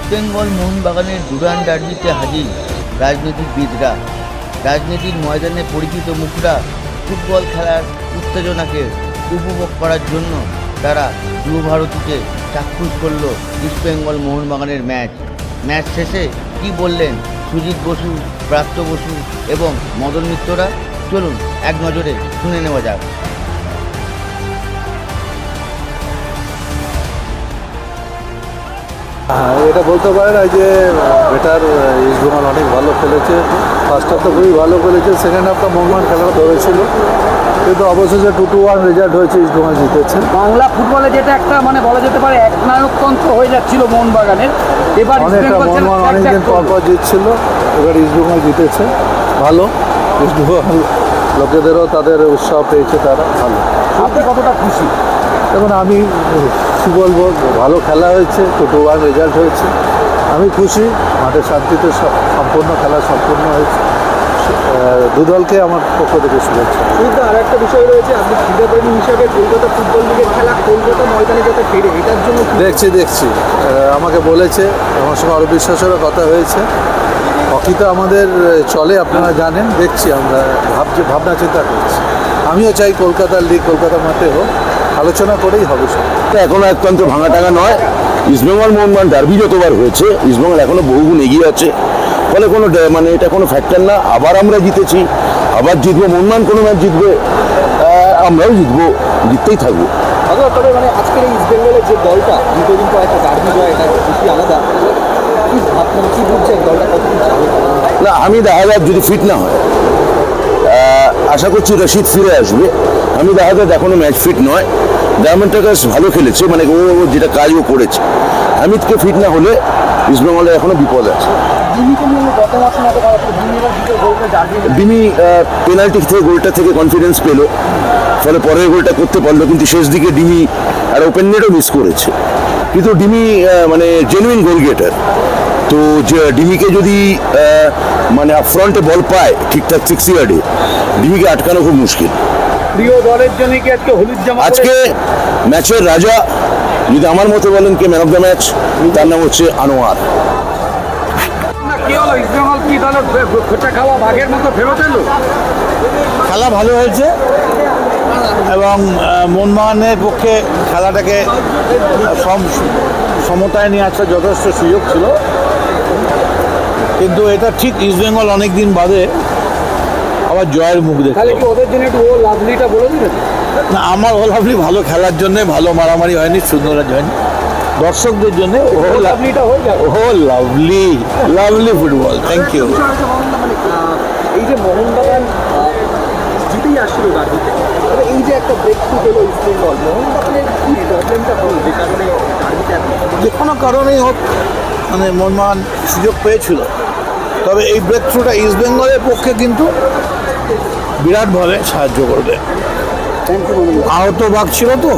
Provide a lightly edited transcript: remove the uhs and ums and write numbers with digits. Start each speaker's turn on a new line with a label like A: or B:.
A: ইস্টবেঙ্গল মোহনবাগানের ডুরান্ড ডার্বিতে হাজির রাজনীতিবিদরা। রাজনীতির ময়দানে পরিচিত মুখরা ফুটবল খেলার উত্তেজনাকে উপভোগ করার জন্য তারা যুবভারতীতে চাক্ষুষ করল ইস্টবেঙ্গল মোহনবাগানের ম্যাচ শেষে কি বললেন সুজিত বসু, প্রাপ্ত বসু এবং মদন মিত্ররা, চলুন এক নজরে শুনে নেওয়া যাক।
B: এটা বলতে পারেন যে বেটার ইস্টবেঙ্গল অনেক ভালো খেলেছে। ফার্স্ট হাফটা খুবই ভালো খেলেছে, সেকেন্ড হাফটা মোহনবাগান খেলাটা ধরেছিল, কিন্তু অবশেষে 2-1 রেজাল্ট হয়েছে, ইস্টবেঙ্গল জিতেছে।
C: বাংলা ফুটবলে যেটা একটা বলা যেতে পারে একনায়কতন্ত্র হয়ে যাচ্ছিল মোহনবাগানের, এবার
B: অনেকটা মোহনবাগান অনেকদিন পর জিতছিল, এবার ইস্টবেঙ্গল জিতেছে। ভালো, ইস্টবেঙ্গল লোকেদেরও তাদের উৎসাহ পেয়েছে, তারা ভালো।
C: আপনি কতটা খুশি?
B: এখন আমি কী বলবো, ভালো খেলা হয়েছে, 2-1 রেজাল্ট হয়েছে, আমি খুশি। মাঠে শান্তিতে সম্পূর্ণ খেলা সম্পূর্ণ হয়েছে। দুদলকে আমার পক্ষ থেকে শুভেচ্ছা।
C: কিন্তু আর একটা বিষয় রয়েছে, আপনি ক্রীড়াপ্রেমী হিসাবে কলকাতা ফুটবল লিগের খেলা কলকাতা ময়দানে যাতে ফেরে, এটার জন্য
B: দেখছি আমাকে বলেছে, আমার সঙ্গে আরও বিশ্বাসেরও কথা হয়েছে। হকি তো আমাদের চলে, আপনারা জানেন, দেখছি আমরা ভাবনা চিন্তা করছি। আমিও চাই কলকাতার লিগ কলকাতা মাঠে হোক, আলোচনা করেই হবে সব।
D: এখনো একতন্ত্র ভাঙা টাঙা নয়। ইস্টবেঙ্গল মোহনবাগান ডার্বি যতবার হয়েছে, ইস্টবেঙ্গল এখনো বহুগুণ এগিয়ে আছে, ফলে কোনো এটা কোনো ফ্যাক্টর না। আবার আমরা জিতেছি, আবার জিতবো, মোহনবাগান কোনো ম্যাচ জিতবে, আমরাও জিতবো, জিততেই থাকবো।
C: তবে আজকের এই ইস্টবেঙ্গলের যে দলটা দীর্ঘদিন পর একটা ডার্বি জয়, এটা খুশি আলাদা। কি ভাবছেন, কি বুঝছেন দলটা কতদিন যাবে?
D: না, আমি দেখা যাক যদি ফিট না হয়, আশা করছি রশিদ ফিরে আসবে। আমি দেখা যাক এখনো ম্যাচ ফিট নয়। ডায়মন্ড টাইগার্স ভালো খেলেছে, ও যেটা কাজ ও করেছে। হামিদকে ফিট না হলে ইস্টবেঙ্গলের এখনো বিপদ আছে। ডিমি পেনাল্টি থেকে গোলটা থেকে কনফিডেন্স পেল, ফলে পরের গোলটা করতে পারলো, কিন্তু শেষ দিকে ডিমি আর ওপেন নেটও মিস করেছে। কিন্তু ডিমি জেনুইন গোল গেটার, তো যে ডিমিকে যদি আপফ্রন্টে বল পায় ঠিকঠাক 6 ইয়ার্ডে, ডিমিকে আটকানো খুব মুশকিল।
C: প্রিয় দলের জন্য কি আজকে হলুদ জামা?
D: আজকে ম্যাচের রাজা যদি আমার মতে বলেন কে ম্যান অফ দ্য ম্যাচ, তার নাম হচ্ছে আনোয়ার।
B: খেলা ভালো হয়েছে এবং মোহনবাগানের পক্ষে খেলাটাকে সমতায় নিয়ে আসার যথেষ্ট সুযোগ ছিল, কিন্তু এটা ঠিক ইস্টবেঙ্গল অনেক দিন বাদে আবার জয়ের মুখ দেখে।
C: ওদের জন্য একটু ও লাভলিটা বলে দিবেন
B: না, আমার ও লাভলি ভালো খেলার জন্য, ভালো মারামারি হয়নি, সুন্দরাজ হয়নি, দর্শকদের জন্য ও লাভলি ফুটবল। Thank you.
C: এই যে মোহনবাগান জিতেই আসছিল ডার্বিতে, তবে এই যে একটা ব্রেক থ্রু পেল ইস্টবেঙ্গল, মোহনবাগানের কি প্রবলেমটা হলো যে কারণে ডার্বিতে
B: যে কোনো কারণেই হোক মোহনবাগান সুযোগ পেয়েছিল, তবে এই ব্রেক থ্রুটা ইস্টবেঙ্গলের পক্ষে কিন্তু বিরাটভাবে সাহায্য করবে। আহত বাঘ ছিল তো,